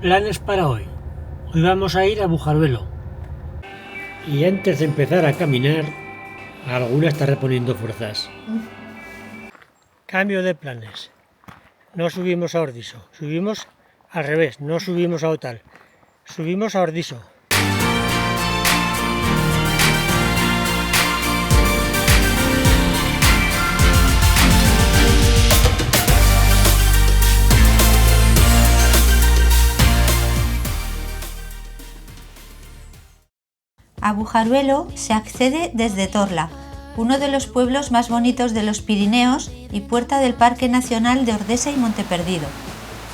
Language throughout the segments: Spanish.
Planes para hoy. Hoy vamos a ir a Bujaruelo. Y antes de empezar a caminar, alguna está reponiendo fuerzas. Cambio de planes. No subimos a Ordiso, subimos al revés, no subimos a Otal, subimos a Ordiso. A Bujaruelo se accede desde Torla, uno de los pueblos más bonitos de los Pirineos y puerta del Parque Nacional de Ordesa y Monteperdido.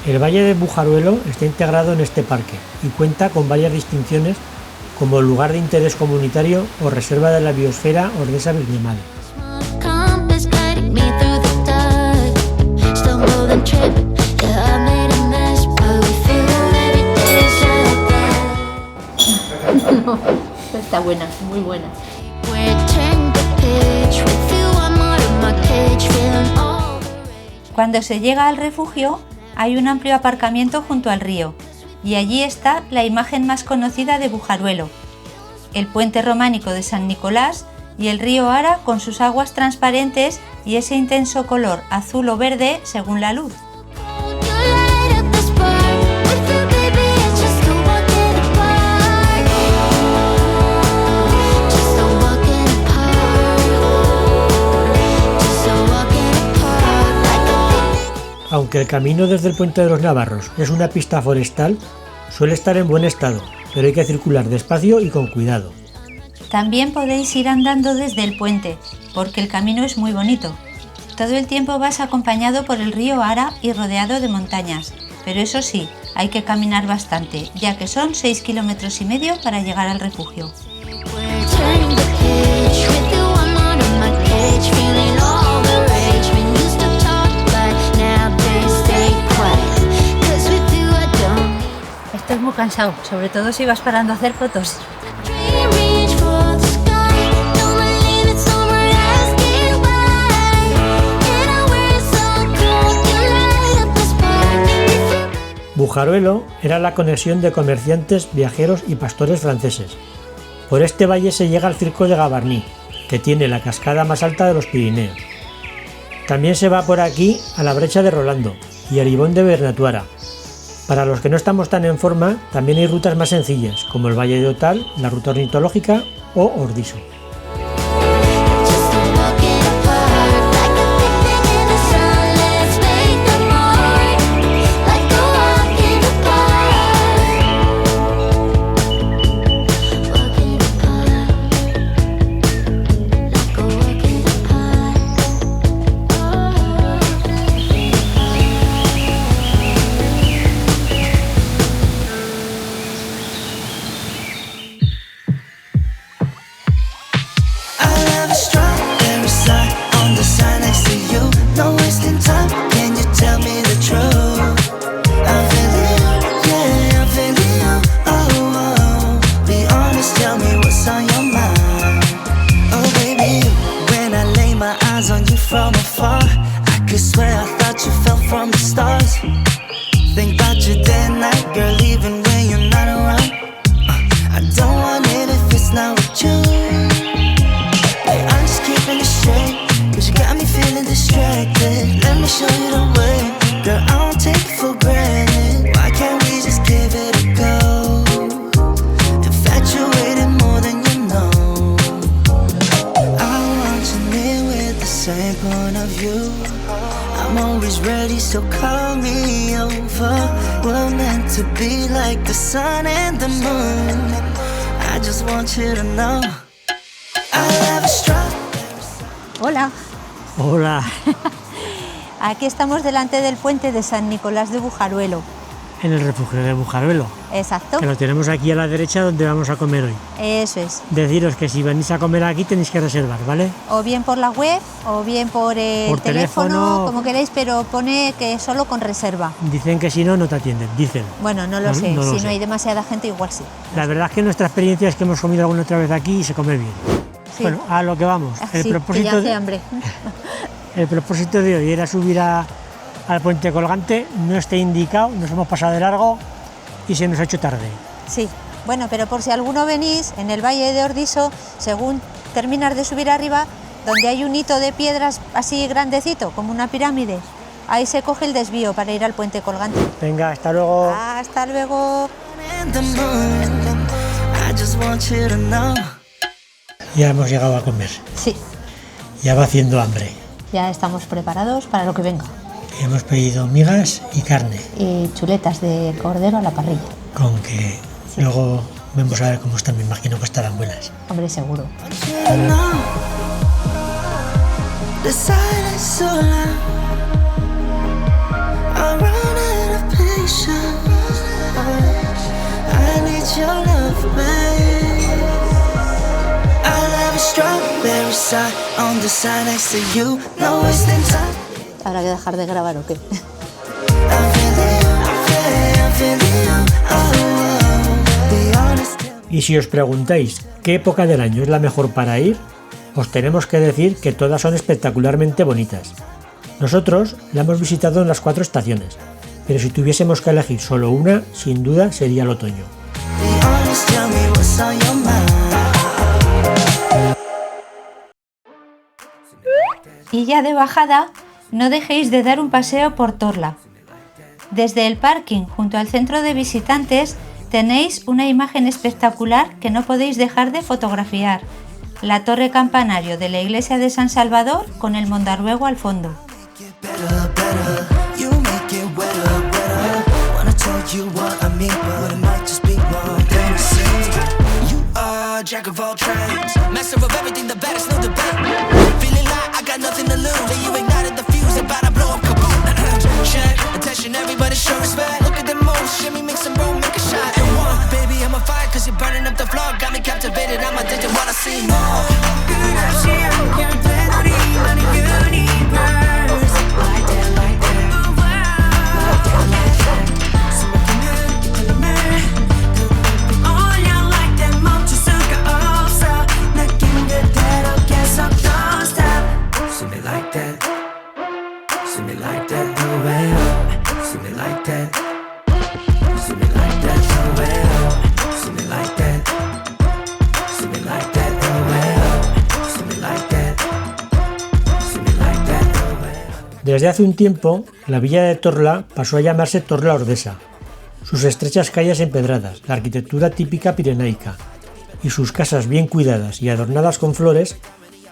El Valle de Bujaruelo está integrado en este parque y cuenta con varias distinciones como lugar de interés comunitario o reserva de la biosfera Ordesa-Birñemade. Está buena, muy buena. Cuando se llega al refugio, hay un amplio aparcamiento junto al río, y allí está la imagen más conocida de Bujaruelo, el puente románico de San Nicolás y el río Ara con sus aguas transparentes y ese intenso color azul o verde según la luz. Aunque el camino desde el Puente de los Navarros es una pista forestal, suele estar en buen estado, pero hay que circular despacio y con cuidado. También podéis ir andando desde el puente, porque el camino es muy bonito. Todo el tiempo vas acompañado por el río Ara y rodeado de montañas, pero eso sí, hay que caminar bastante, ya que son 6,5 kilómetros para llegar al refugio. Estoy muy cansado, sobre todo si vas parando a hacer fotos. Bujaruelo era la conexión de comerciantes, viajeros y pastores franceses. Por este valle se llega al circo de Gavarnie, que tiene la cascada más alta de los Pirineos. También se va por aquí a la brecha de Rolando y al Ibón de Bernatuara. Para los que no estamos tan en forma, también hay rutas más sencillas, como el Valle de Otal, la ruta ornitológica o Ordiso. So call me over. We're meant to be like the sun and the moon. I just want you to know I have a strawberry. Hola. Hola. Aquí estamos delante del puente de San Nicolás de Bujaruelo. En el refugio de Bujaruelo. Exacto. Que lo tenemos aquí a la derecha donde vamos a comer hoy. Eso es. Deciros que si venís a comer aquí tenéis que reservar, ¿vale? O bien por la web o bien por el teléfono, como queréis, pero pone que solo con reserva. Dicen que si no, no te atienden, dicen. Bueno, no lo sé. No si lo no sé. hay demasiada gente, igual sí. La verdad es que nuestra experiencia es que hemos comido alguna otra vez aquí y se come bien. Sí. Bueno, a lo que vamos. El propósito que ya hace hambre. El propósito de hoy era subir al puente colgante, no está indicado, nos hemos pasado de largo y se nos ha hecho tarde. Sí, bueno, pero por si alguno venís, en el Valle de Ordiso, según terminas de subir arriba, donde hay un hito de piedras así grandecito, como una pirámide, ahí se coge el desvío para ir al puente colgante. Venga, hasta luego. Hasta luego. Ya hemos llegado a comer. Sí, Ya va haciendo hambre. ya estamos preparados para lo que venga. Hemos pedido migas y carne, Y chuletas de cordero a la parrilla. con que luego vamos a ver cómo están. Me imagino que estarán buenas. Hombre, seguro. The silence so loud, I'm running out of patience. I need your love, babe. I love a strawberry side on the side next to you. No wasting time. ¿Habrá que dejar de grabar o qué? I'm feeling you, I'm feeling you. Oh, be honest. Y si os preguntáis qué época del año es la mejor para ir, os tenemos que decir que todas son espectacularmente bonitas. Nosotros la hemos visitado en las 4 estaciones, pero si tuviésemos que elegir solo una, sin duda sería el otoño. Be honest, tell me what's on your mind. Y ya de bajada, no dejéis de dar un paseo por Torla. Desde el parking junto al centro de visitantes tenéis una imagen espectacular que no podéis dejar de fotografiar. La torre campanario de la iglesia de San Salvador con el Mondarruego al fondo. Better, better, you make it wetter, wetter. Wanna tell you what I mean, but it might just be one thing to say. You are jack of all trades, master of everything, the baddest, no debate. Feeling like I got nothing to lose, and you ignited the fuse, about to blow up kaboom. Check, attention, everybody show respect. Look at the moves, shimmy, make some room, make a shot. And one, baby, I'm on fire, cause you're burning up the floor. Got me captivated, I'm addicted, wanna see more. Desde hace un tiempo, la villa de Torla pasó a llamarse Torla Ordesa. Sus estrechas calles empedradas, la arquitectura típica pirenaica y sus casas bien cuidadas y adornadas con flores,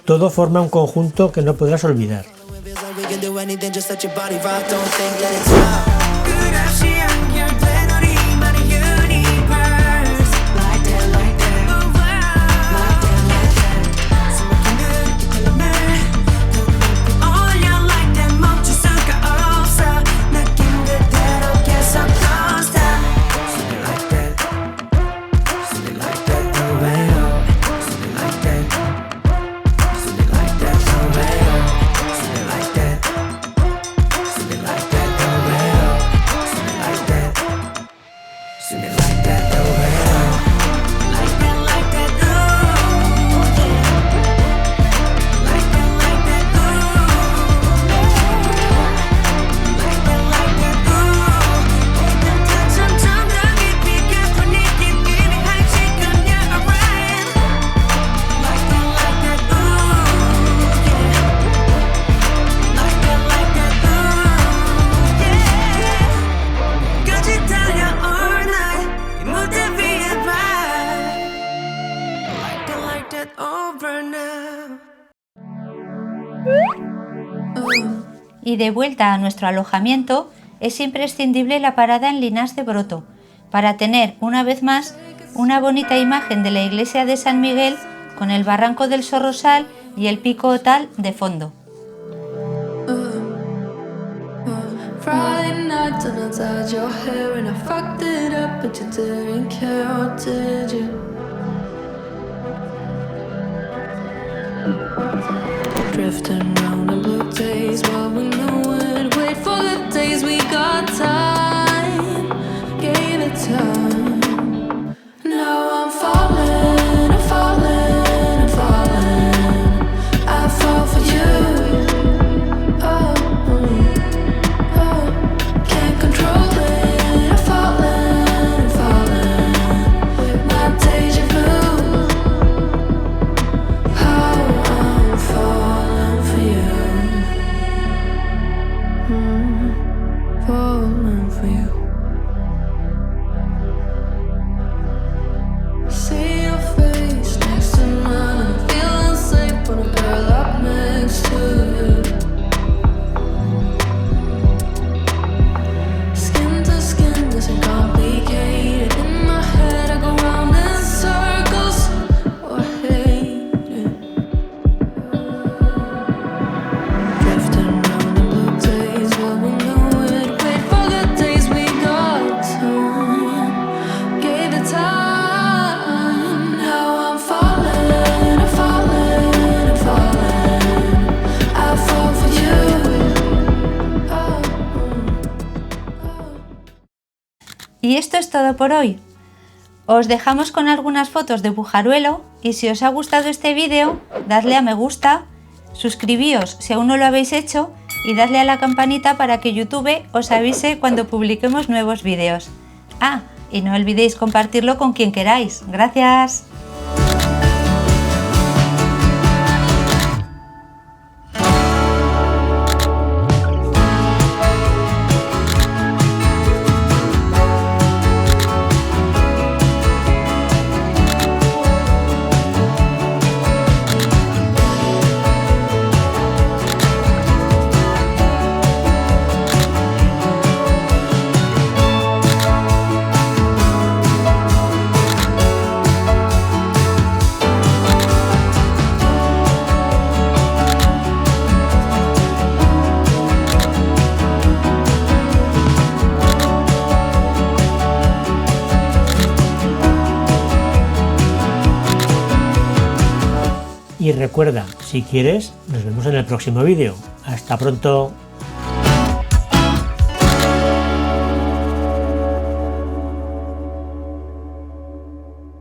todo forma un conjunto que no podrás olvidar. Y de vuelta a nuestro alojamiento, es imprescindible la parada en Llinars de Broto, para tener una vez más una bonita imagen de la iglesia de San Miguel con el barranco del Sorrosal y el pico Otal de fondo. Friday night and I tied your hair and I fucked it up, but you didn't care, or did you? Drifting round the blue days while we knew it. Wait for the days we got time, gave it time. Now I'm falling, I'm falling, I'm falling. I fall for you. Oh. Can't control it, I'm falling, I'm Y esto es todo por hoy. Os dejamos con algunas fotos de Bujaruelo y si os ha gustado este vídeo, dadle a me gusta, suscribíos si aún no lo habéis hecho y dadle a la campanita para que YouTube os avise cuando publiquemos nuevos vídeos. Ah, y no olvidéis compartirlo con quien queráis. ¡Gracias! Y recuerda, si quieres, nos vemos en el próximo vídeo. ¡Hasta pronto!